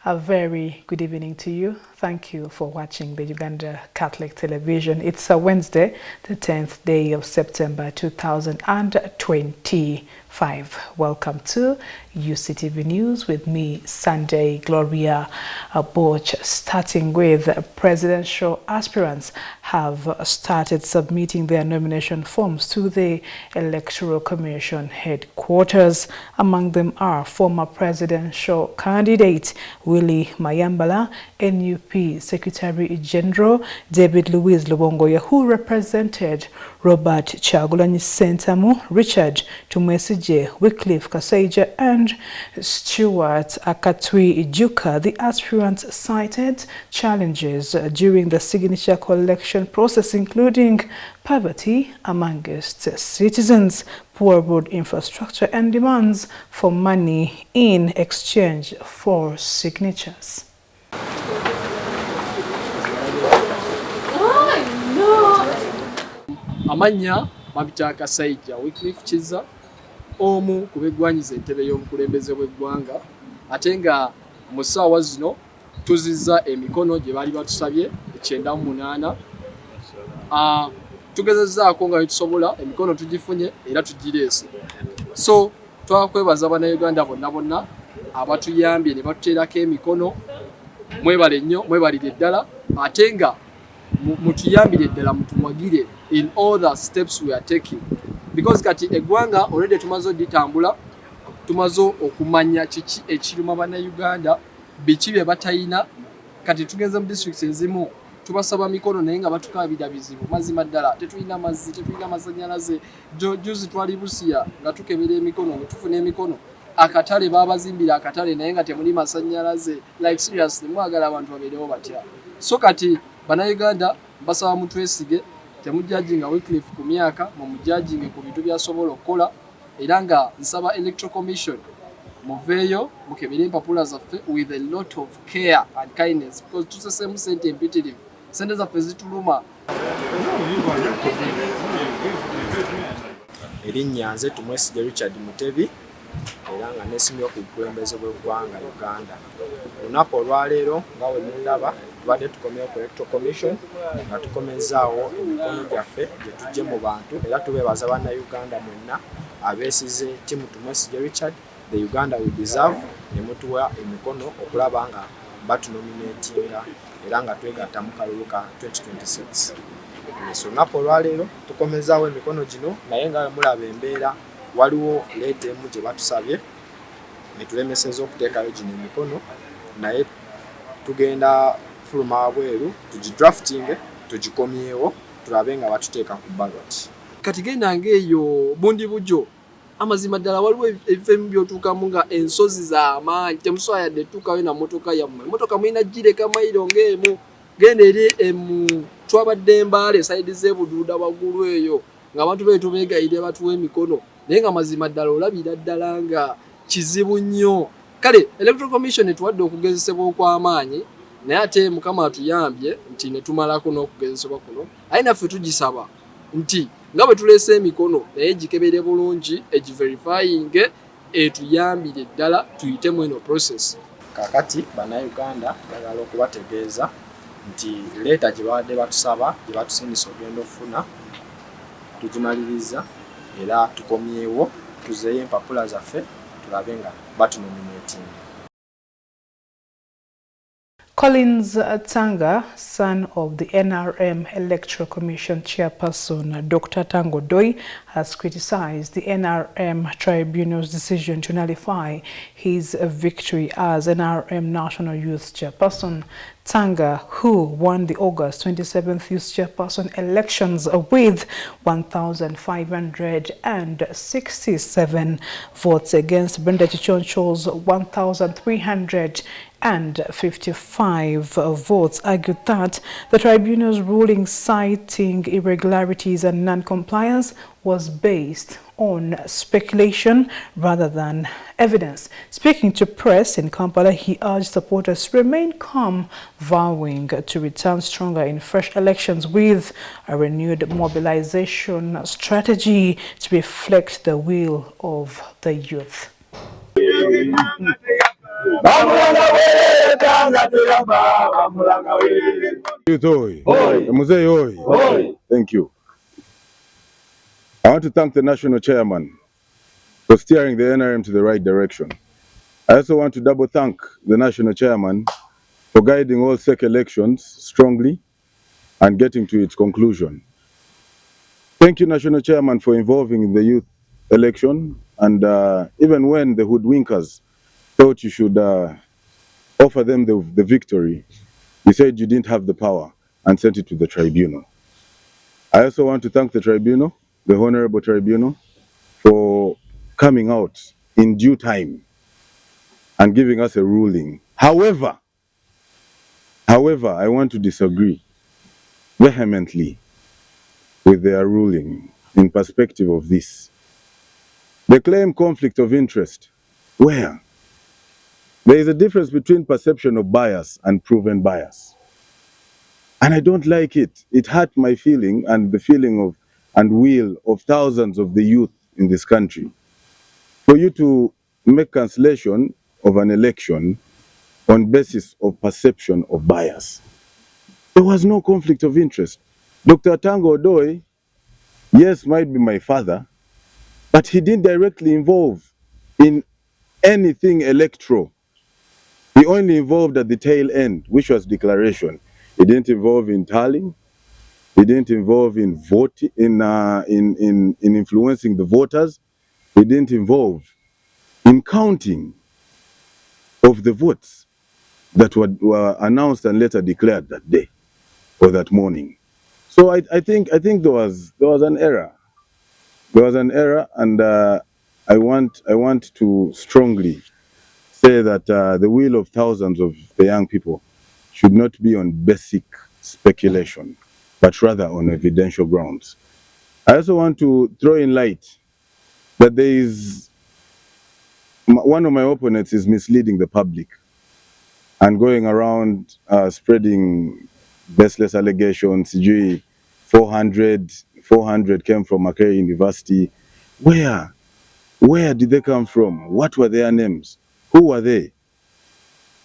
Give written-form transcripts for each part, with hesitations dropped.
A very good evening to you. Thank you for watching the Uganda Catholic Television. It's a Wednesday, the 10th day of September 2025. Welcome to Uctv News with me, Sunday Gloria Abwoch. Starting with presidential aspirants have started submitting their nomination forms to the Electoral Commission headquarters. Among them are former presidential candidate Willy Mayambala, NUP Secretary General David Louis Rubongoya, who represented Robert Kyagulanyi Sentamu, Richard Tumwesigye, Wycliffe Kasaija, and Stuart Akatwijuka. The aspirants cited challenges during the signature collection process, including poverty amongst citizens, poor road infrastructure, and demands for money in exchange for signatures. Amanya Robert Kasaija, Wycliffe Kiza, omu kubegwanyiza entebe y'omukulembeze bw'eggwanga, ate nga mu ssaawa zino tuzizza emikono gye baali batusabye 98. Tugezezzaako nga tusobola emikono tugifunye era tugireese. So twakwebaza bannayuganda bonna abatuyambye ne batuteerako emikono. Mwebale nnyo, mwebalire ddala, ate nga mutuyambire ddala mutumwagire in all the steps we are taking, because kati eggwanga already tumaze oditambula, tumaze okumanya kiki ekiruma bannayuganda, biki bye batayina. Kati tugenze mu districts ezimu tubasaba mikono naye nga batukaabira bizibu, mazima ddala tetulina mazzi, tetulina masannyalaze. Juzi twali Busia nga tukebera emikono ne tufuna emikono, akatale babazimbira akatale naye nga temuli masannyalaze. Like seriously, mwagala abantu babeerewo batya. So kati bannayuganda basaba mutwesige, temujjajinga Wycliffe ku myaka, mumujjajinge ku bintu byasobola okukola, era nga nsaba Electoral Commission muveeyo mukebere empapula zaffe with a lot of care and kindness, because tusesemu sente empitirivu, sente zaffe zituluma. Erinnya nze Tumwesigye Richard Mutebi, era nga nesimye ku bukulembeze bw'eggwanga Uganda. Olunaku olwaleero nga bwe mundaba tubadde tukomyewo ku Electoral Commission nga tukomezaawo emikono gyaffe gye tujje mu bantu, era tubeebaza bannayuganda mwenna abeesize ttiimu Tumwesigye Richard, the Uganda we deserve, ne mutuwa emikono okulaba nga batunominatinga era nga twegatta mu kalulu ka 2026. So olunaku olwaleero tukomezaawo emikono gino, naye nga mulaba embeera waliwo leeta emu gye batusabye ne tulemeseza okuteekayo gino emikono, naye tugenda fuluma wabweru tugidraftinge tugikomyewo tulabe nga batuteeka ku ballot. Kati genda ng'eyo bundi bujjo, amazima ddala waliwo ebifemu by'otuukamu nga ensozi z'amaanyi, temusobola yadde tuukayo na mmotoka yammwe. Emmotoka mulina gireka mayiro ng'emu, genda eri twabadde Mbale sayidi z'ebuduuda waggulu eyo ng'abantu beetu beegayire batuwa emikono, naye nga mazima ddala olabira ddala nga kizibu nnyo. Kale Electoral Commission etuwadde okugezesebwa okw'amaanyi, naye ate Mukama atuyambye nti ne tumalako n'okugezesebwa kuno, aye naffe tugisaba nti nga bwe tuleese emikono naye gikebere bulungi, egiverifying, etuyambire ddala tuyitemu eno process. Kakati bannayuganda bagala okubategeeza nti leeta gye babadde batusaba, gye batusindisa ogenda okufuna, tugimaliriza era tukomyewo tuzeeyo empapula zaffe tulabe nga batunominating. Collins Tanga, son of the NRM Electoral Commission chairperson Dr. Tango Doi, has criticized the NRM tribunal's decision to nullify his victory as NRM National Youth Chairperson. Tanga, who won the August 27th Youth Chairperson elections with 1,567 votes against Brenda Chichoncho's 1,355 votes, argued that the tribunal's ruling citing irregularities and non-compliance was based on speculation rather than evidence. Speaking to press in Kampala, he urged supporters to remain calm, vowing to return stronger in fresh elections with a renewed mobilization strategy to reflect the will of the youth. Thank you. I want to thank the national chairman for steering the NRM to the right direction. I also want to double thank the national chairman for guiding all SEC elections strongly and getting to its conclusion. Thank you, national chairman, for involving in the youth election, and even when the hoodwinkers thought you should offer them the victory, you said you didn't have the power and sent it to the tribunal. I also want to thank the tribunal, the Honorable Tribunal, for coming out in due time and giving us a ruling. However, I want to disagree vehemently with their ruling in perspective of this. They claim conflict of interest. Where? There is a difference between perception of bias and proven bias. And I don't like it. It hurt my feeling and the feeling of and will of thousands of the youth in this country. For you to make cancellation of an election on basis of perception of bias. There was no conflict of interest. Dr. Tango Odoi, yes, might be my father, but he didn't directly involve in anything electoral. He only involved at the tail end, which was declaration. He didn't involve in tallying. He didn't involve in voting, in influencing the voters. He didn't involve in counting of the votes that were announced and later declared that day or that morning. So I think there was an error. There was an error, and I want to strongly say that the will of thousands of the young people should not be on basic speculation, but rather on evidential grounds. I also want to throw in light that there is one of my opponents is misleading the public and going around spreading baseless allegations. 400 came from Makerere University. Where did they come from? What were their names? Who were they?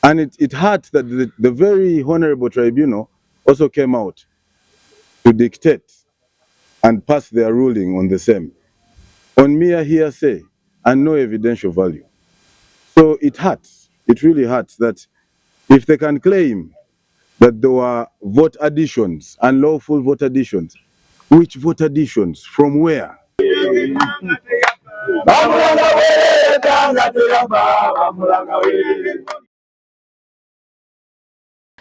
And it hurt that the very honorable tribunal also came out to dictate and pass their ruling on the same, on mere hearsay and no evidential value. So it hurts. It really hurts that if they can claim that there were vote additions, unlawful vote additions, which vote additions? From where?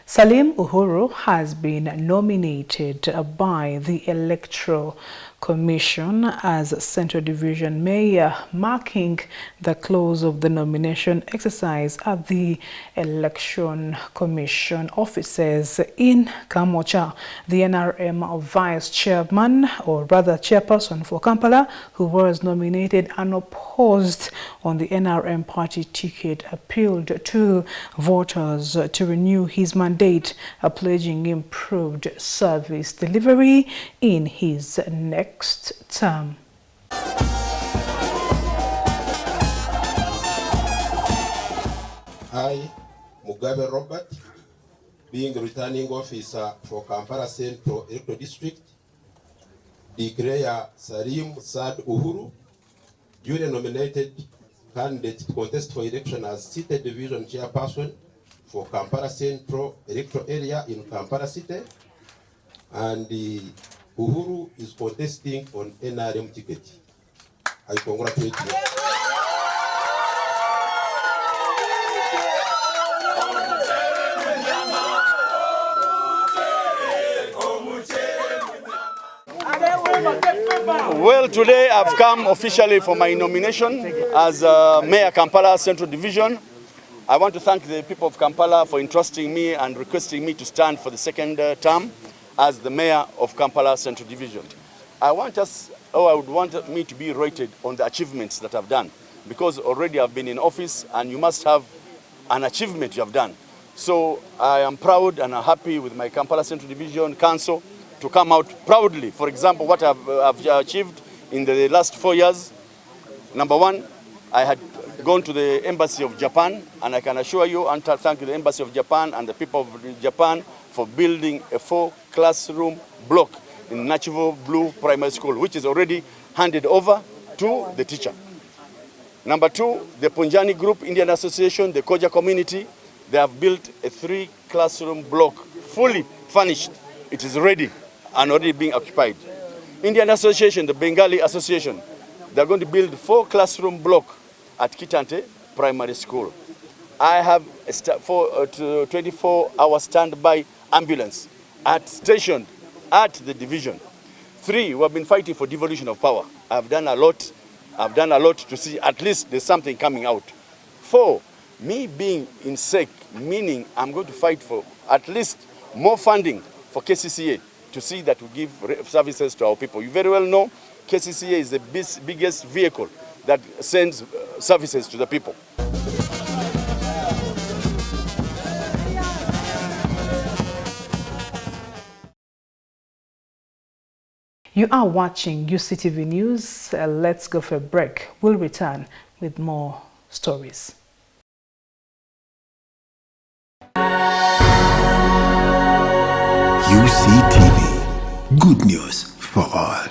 Salim Uhuru has been nominated by the Electoral Commission as Central Division Mayor, marking the close of the nomination exercise at the Election Commission offices in Kamocha. The NRM Vice Chairman, or rather Chairperson for Kampala, who was nominated unopposed on the NRM party ticket, appealed to voters to renew his mandate, pledging improved service delivery in his next term. I, Mugabe Robert, being the returning officer for Kampala Central Electoral District, declare Salim Saad Uhuru duly nominated candidate to contest for election as cited division chairperson for Kampala Central Electoral Area in Kampala City, and Uhuru is contesting on NRM ticket. I congratulate you. Well, today I've come officially for my nomination as Mayor Kampala Central Division. I want to thank the people of Kampala for entrusting me and requesting me to stand for the second term as the Mayor of Kampala Central Division. I would want me to be rated on the achievements that I've done, because already I've been in office and you must have an achievement you have done. So I am proud and happy with my Kampala Central Division Council to come out proudly. For example, what I've achieved in the last 4 years. Number one, I had gone to the Embassy of Japan, and I can assure you and thank the Embassy of Japan and the people of Japan for building a 4-classroom block in Nachivo Blue Primary School, which is already handed over to the teacher. Number 2, the Punjani Group Indian Association, the Koja community, they have built a 3-classroom block, fully furnished. It is ready and already being occupied. Indian Association, the Bengali Association, they're going to build a 4-classroom block at Kitante Primary School. I have a 24-hour standby ambulance stationed at the division. 3, we have been fighting for devolution of power. I've done a lot to see at least there's something coming out. 4, me being in SEC, meaning I'm going to fight for at least more funding for KCCA to see that we give services to our people. You very well know KCCA is the biggest vehicle that sends services to the people. You are watching Uctv News. Let's go for a break. We'll return with more stories. UCTV, good news for all.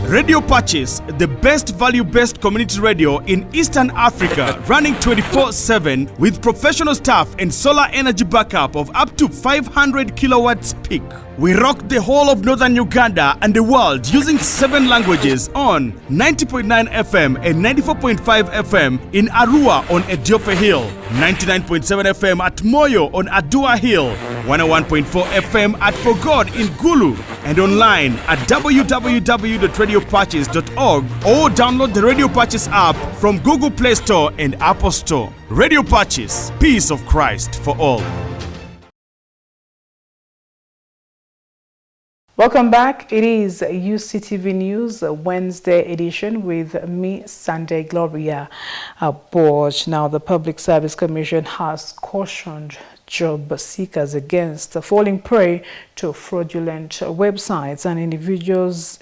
Radio Patches, the best value-based community radio in Eastern Africa, running 24/7 with professional staff and solar energy backup of up to 500 kilowatts peak. We rock the whole of northern Uganda and the world using 7 languages on 90.9 FM and 94.5 FM in Arua on Ediofe Hill, 99.7 FM at Moyo on Adua Hill, 101.4 FM at Fogod in Gulu, and online at www.radiopatches.org or download the Radio Patches app from Google Play Store and Apple Store. Radio Patches, peace of Christ for all. Welcome back. It is UCTV News Wednesday edition with me, Sunday Gloria Abwoch. Now, the Public Service Commission has cautioned job seekers against falling prey to fraudulent websites and individuals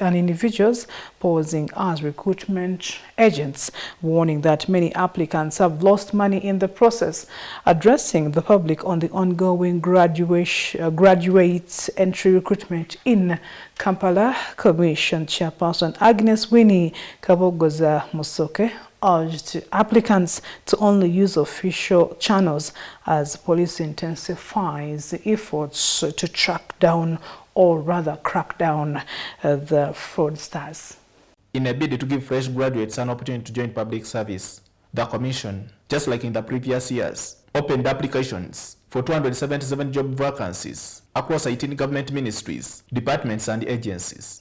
posing as recruitment agents, warning that many applicants have lost money in the process. Addressing the public on the ongoing graduate entry recruitment in Kampala, Commission Chairperson Agnes Winnie Kabogoza Musoke urged applicants to only use official channels as police intensifies efforts to track down, or rather crack down, the fraudsters. In a bid to give fresh graduates an opportunity to join public service, the Commission, just like in the previous years, opened applications for 277 job vacancies across 18 government ministries, departments and agencies.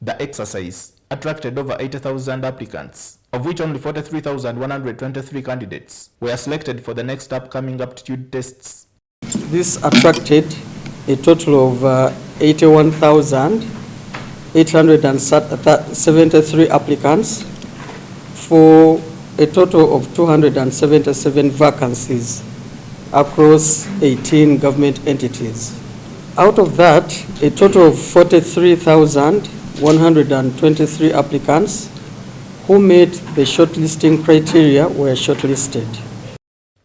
The exercise attracted over 80,000 applicants, of which only 43,123 candidates were selected for the next upcoming aptitude tests. This attracted a total of 81,873 applicants for a total of 277 vacancies across 18 government entities. Out of that, a total of 43,123 applicants who met the shortlisting criteria were shortlisted.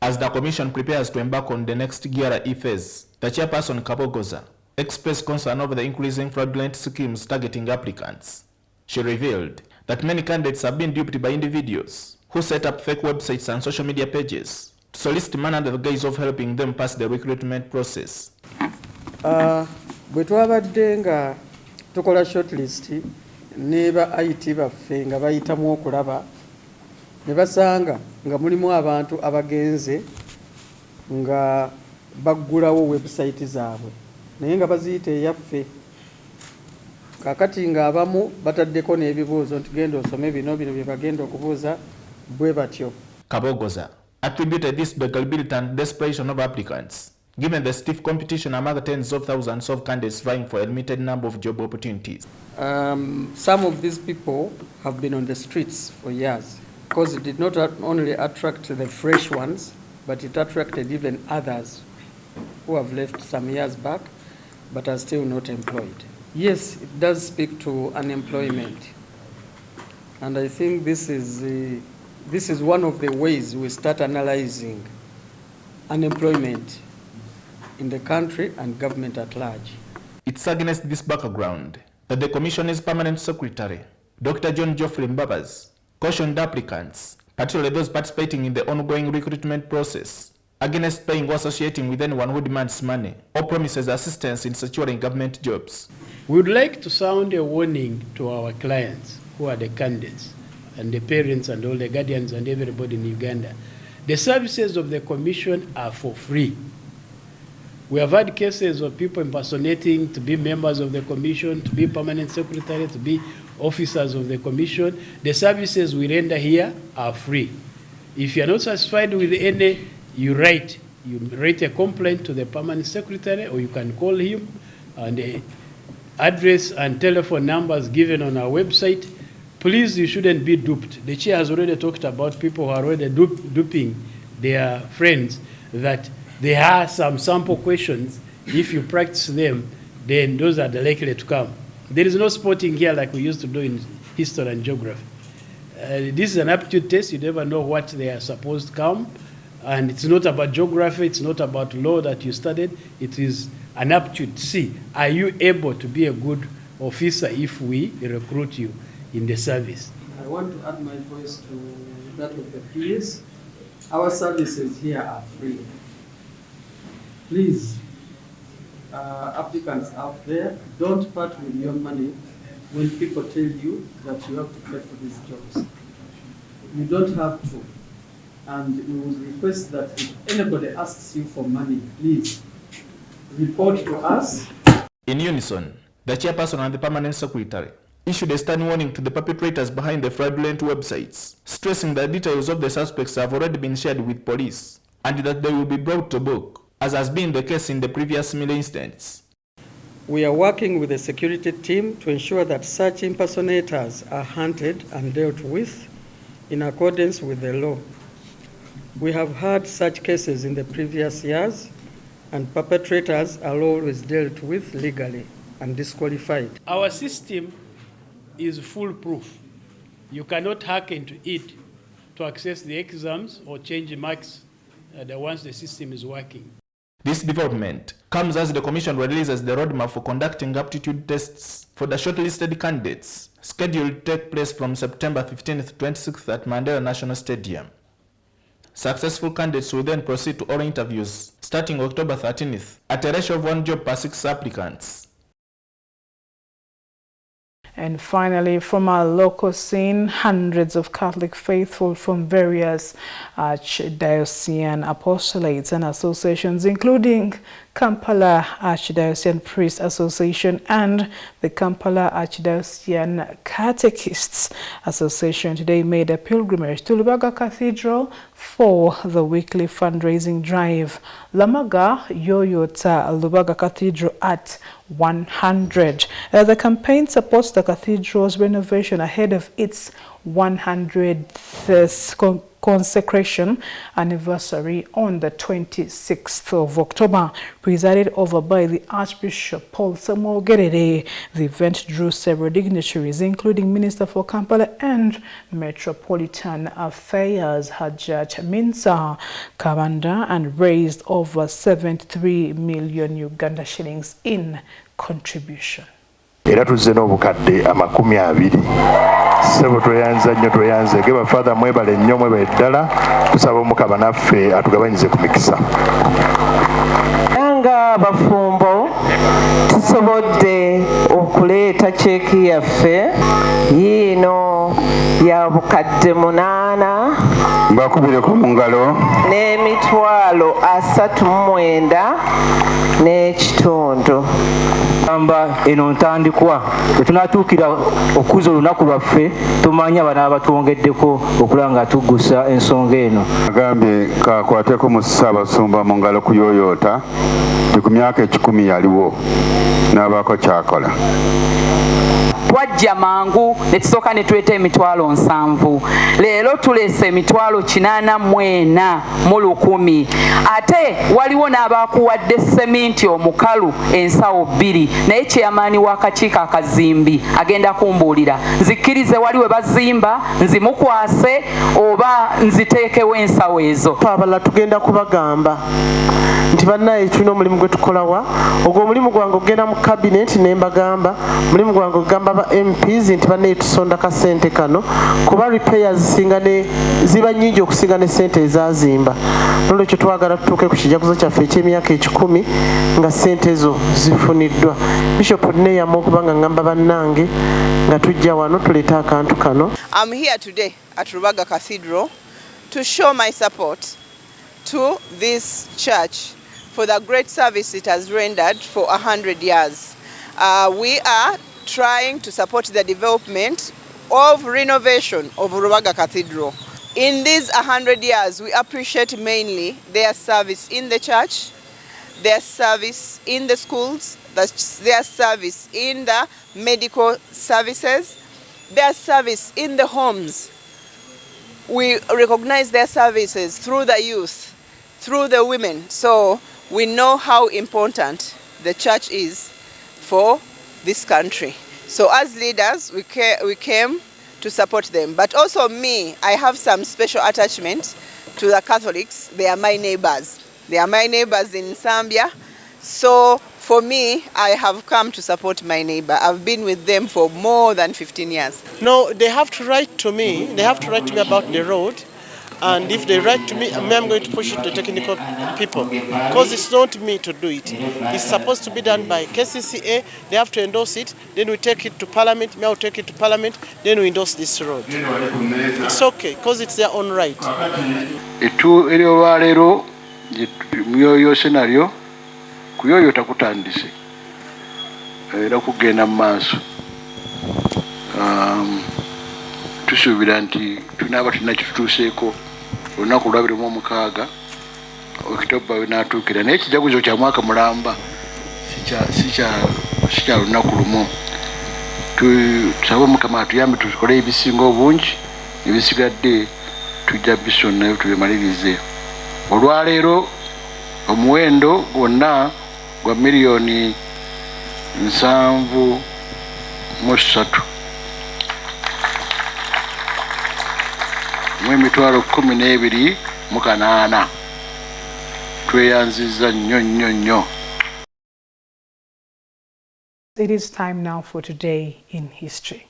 As the Commission prepares to embark on the next GRE phase, the Chairperson Kabogoza expressed concern over the increasing fraudulent schemes targeting applicants. She revealed that many candidates have been duped by individuals who set up fake websites and social media pages to solicit money under the guise of helping them pass the recruitment process. Bwe twabadde nga tukola shortlist ne ba IT baffe nga bayitamu okulaba ne basanga nga mulimu abantu abagenze nga baggulawo website zaabwe naye nga baziyita eyaffe. Kakati nga abamu bataddeko n'ebibuuzo nti genda osome bino bye bagenda okubuuza bwe batyo. Kabogoza attributed this to the gullibility and desperation of applicants, given the stiff competition among the tens of thousands of candidates vying for a limited number of job opportunities. Some of these people have been on the streets for years because it did not only attract the fresh ones, but it attracted even others who have left some years back but are still not employed. Yes, it does speak to unemployment. And I think this is this is one of the ways we start analyzing unemployment in the country and government at large. It's against this background that the Commission's Permanent Secretary, Dr. John Geoffrey Mbabas, cautioned applicants, particularly those participating in the ongoing recruitment process, against paying or associating with anyone who demands money or promises assistance in securing government jobs. We would like to sound a warning to our clients, who are the candidates, and the parents and all the guardians and everybody in Uganda. The services of the Commission are for free. We have had cases of people impersonating to be members of the Commission, to be permanent secretary, to be officers of the Commission. The services we render here are free. If you are not satisfied with any, you write a complaint to the permanent secretary, or you can call him, and the address and telephone numbers given on our website. Please, you shouldn't be duped. The chair has already talked about people who are already duping their friends, that there are some sample questions. If you practice them, then those are the likely to come. There is no sporting here like we used to do in history and geography. This is an aptitude test. You never know what they are supposed to come. And it's not about geography. It's not about law that you studied. It is an aptitude. See, are you able to be a good officer if we recruit you in the service? I want to add my voice to that of the peers. Our services here are free. Please, applicants out there, don't part with your money when people tell you that you have to pay for these jobs. You don't have to. And we would request that if anybody asks you for money, please report to us. In unison, the chairperson and the permanent secretary issued a stern warning to the perpetrators behind the fraudulent websites, stressing that details of the suspects have already been shared with police and that they will be brought to book, as has been the case in the previous similar instance. We are working with the security team to ensure that such impersonators are hunted and dealt with in accordance with the law. We have had such cases in the previous years, and perpetrators are always dealt with legally and disqualified. Our system is foolproof. You cannot hack into it to access the exams or change the marks once the system is working. This development comes as the Commission releases the roadmap for conducting aptitude tests for the shortlisted candidates, scheduled to take place from September 15th to 26th at Mandela National Stadium. Successful candidates will then proceed to oral interviews starting October 13th at a ratio of 1 job per 6 applicants. And finally, from our local scene, hundreds of Catholic faithful from various archdiocesan apostolates and associations, including Kampala Archdiocesan Priest Association and the Kampala Archdiocesan Catechists Association, today made a pilgrimage to Lubaga Cathedral for the weekly fundraising drive. Lamaga Yoyota Lubaga Cathedral at 100. The campaign supports the cathedral's renovation ahead of its 100th consecration anniversary on the 26th of October, presided over by the Archbishop Paul Samuel Gerere. The event drew several dignitaries, including Minister for Kampala and Metropolitan Affairs Hajjat Minsa Kabanda, and raised over 73 million Uganda shillings in contribution. Era tuzze n'obukadde 20 sebo tweyanza nnyo tweyanze geba father mwebale nnyo mwebale ddala tusaba Omukama naffe atugabanyize ku mikisa. Nga bafumbo tusobodde okuleeta cheeki yaffe yiino ya bukadde 8 mbakubireko mu ngalo n'emitwalo 39 n'ekitundu. Amba eno ntandikwa tunatuukira okuza olunaku lwaffe tumanya bana abatwongeddeko okulanga tugusa ensonga eno. Agambye kakwateko mu Ssaabasumba mu ngalo kuyoyoota ku myaka 10 yaliwo n'abaako kyakola. Twajja mangu ne tusooka ne tuleeta emitwalo 7. Leero tuleese emitwalo 84 mu 100. Ate waliwo n'abakuwadde seminti omukalu ensawo 2. naye chairman w'akakiiko akazimbi agenda kumbuulira nzikkirize wali we bazimba nzimukwase oba nziteekewo ensawo ezo. Abalala tugenda kubagamba nti bannaye tulina omulimu gwe tukolawa ogwo omulimu gwange ogenda mu cabinet ne mbagamba omulimu gwange ogamba ba MPs nti bannaye tusonda kasente kano kuba repairs ziba nnyingi okusinga ne sente ezazimba nolwekyo twagala tutuuke ku kijaguzo kyaffe eky'emyaka 10 nga sente ezo zifuniddwa. Bishop neyama okuba nga ngamba bannange nga tujja wano tuleeta akantu kano. I'm here today at Rubaga Cathedral to show my support to this church for the great service it has rendered for 100 years. We are trying to support the development of renovation of Rubaga Cathedral. In these 100 years, we appreciate mainly their service in the church, their service in the schools, their service in the medical services, their service in the homes. We recognize their services through the youth, through the women. So we know how important the church is for this country. So as leaders, we came to support them. But also me, I have some special attachment to the Catholics. They are my neighbors. They are my neighbors in Zambia. So for me, I have come to support my neighbor. I've been with them for more than 15 years. No, they have to write to me. They have to write to me about the road. And if they write to me, I'm going to push it to technical people. Because it's not me to do it. It's supposed to be done by KCCA. They have to endorse it. Then we take it to Parliament. Me, I'll take it to Parliament. Then we endorse this road. It's okay, because it's their own right. Etu elio myoyo scenario kuyoyo takutandise era kugenda maaso tusuubira nti tunaba tunakitutuuseeko olunaku lwa 26 Okitoba wenaatuukira naye ekijaguzo kya mwaka mulamba sikya lunaku lumu. Tusabe Mukama atuyambe tukole ebisinga obungi ebisigadde tujja biso nayo tubimalirize. Olwaleero omuwendo gwonna gwa miliyoni 7.3 emitwalo 12.8 tweyanziza nnyo. It is time now for Today in History.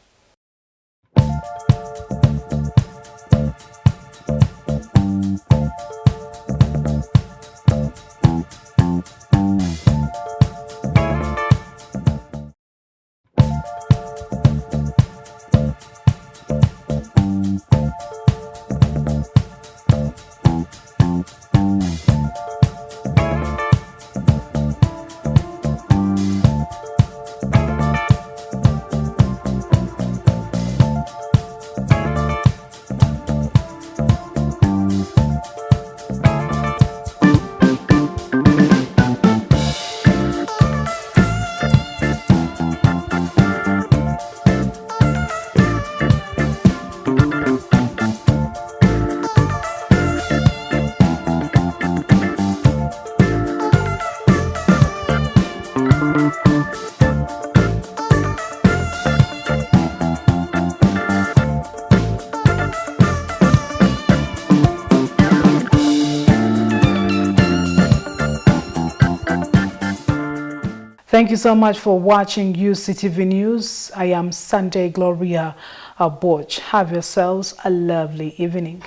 Thank you so much for watching Uctv News. I am Sunday Gloria Abwoch. Have yourselves a lovely evening.